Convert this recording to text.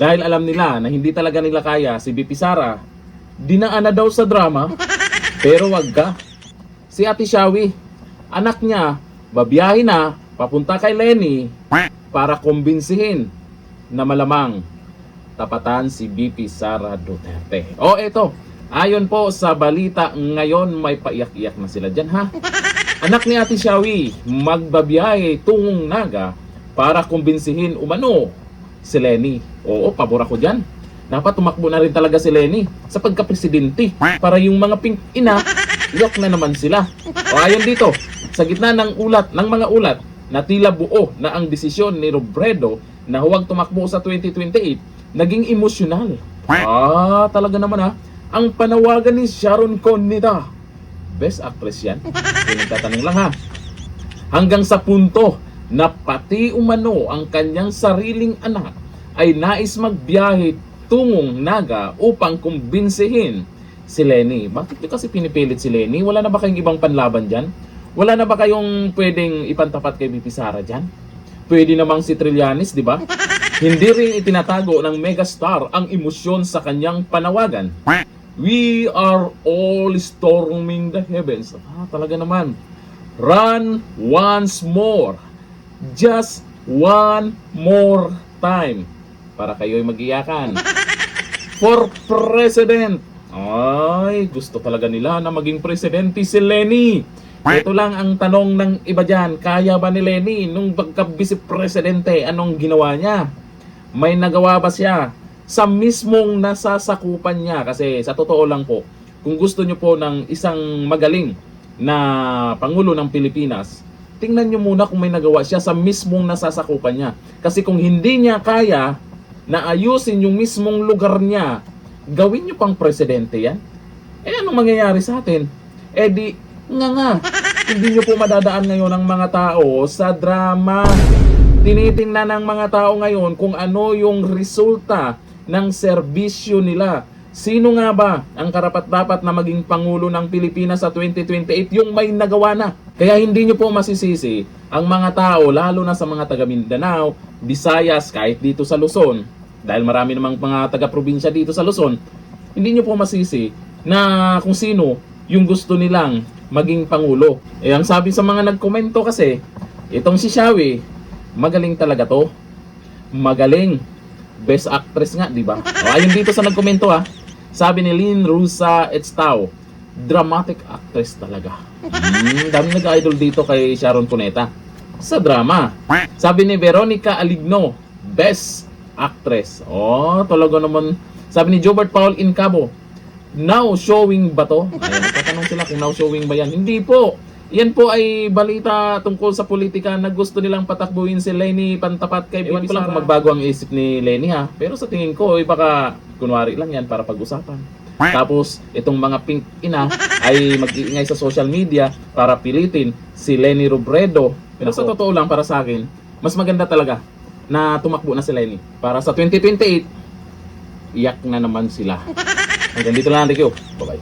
Dahil alam nila na hindi talaga nila kaya si BP Sara, dinaan na daw sa drama. Pero wag ka. Si Ate Shawi, anak niya, babiyahe na papunta kay Lenny para kumbinsihin na malamang tapatan si BP Sara Duterte. O eto, ayon po sa balita ngayon, may paiyak-iyak na sila dyan ha. Anak ni Ate Shawi, magbabiyahe tungong Naga para kumbinsihin umano si Lenny. Oo, pabor ako dyan. Dapat tumakbo na rin talaga si Lenny sa pagka-presidente para yung mga pink ina, iyak na naman sila. O ayon dito, sa gitna ng mga ulat na tila buo na ang desisyon ni Robredo na huwag tumakbo sa 2028, naging emosyonal. Talaga naman ha. Ang panawagan ni Sharon Cuneta, Best Actress yan. Pinagtatanong lang ha. Hanggang sa punto na pati umano ang kanyang sariling anak ay nais magbiyahe tungong Naga upang kumbinsihin si Lenny. Bakit nyo kasi pinipilit si Lenny? Wala na ba kayong ibang panlaban dyan? Wala na ba kayong pwedeng ipantapat kay BP Sara dyan? Pwede namang si Trillanes, di ba? Hindi rin itinatago ng megastar ang emosyon sa kanyang panawagan. We are all storming the heavens. Talaga naman. Run once more. Just one more time. Para kayo'y mag-iyakan. For President. Ay, gusto talaga nila na maging presidente si Lenny. Ito lang ang tanong ng iba dyan. Kaya ba ni Lenny nung pagka-vice presidente, anong ginawa niya? May nagawa ba siya sa mismong nasasakupan niya? Kasi sa totoo lang po, kung gusto nyo po ng isang magaling na Pangulo ng Pilipinas, tingnan nyo muna kung may nagawa siya sa mismong nasasakupan niya. Kasi kung hindi niya kaya na ayusin yung mismong lugar niya, gawin nyo pang presidente yan. Anong mangyayari sa atin? Di, hindi nyo po madadaan ngayon ang mga tao sa drama. Tinitingnan ng mga tao ngayon kung ano yung resulta ng serbisyo nila. Sino nga ba ang karapat-dapat na maging Pangulo ng Pilipinas sa 2028? Yung may nagawa na. Kaya hindi nyo po masisisi ang mga tao, lalo na sa mga taga Mindanao, Visayas, kahit dito sa Luzon, dahil marami namang mga taga-probinsya dito sa Luzon, hindi nyo po masisi na kung sino yung gusto nilang maging Pangulo. Ang sabi sa mga nagkomento kasi, itong si Shawi, magaling talaga to. Magaling. Best Actress nga, di ba? Ayun dito sa nagkomento ha. Sabi ni Lynn Rusa Etstao, dramatic actress talaga. Dami nag-idol dito kay Sharon Cuneta sa drama. Sabi ni Veronica Aligno, Best Actress. Talaga naman. Sabi ni Jobert Paul Incabo, now showing ba to? Ayun, nagtatanong sila kung now showing ba yan. Hindi po. Yan po ay balita tungkol sa politika na gusto nilang patakbuhin si Lenny pantapat kay BP Sara. Ewan ko lang kung magbago ang isip ni Lenny ha. Pero sa tingin ko, baka kunwari lang yan para pag-usapan. Tapos, itong mga pink ina ay mag-iingay sa social media para pilitin si Lenny Robredo. Pero sa totoo lang, para sa akin, mas maganda talaga na tumakbo na si Lenny. Para sa 2028, iyak na naman sila. Hanggang dito lang, thank you. Bye-bye.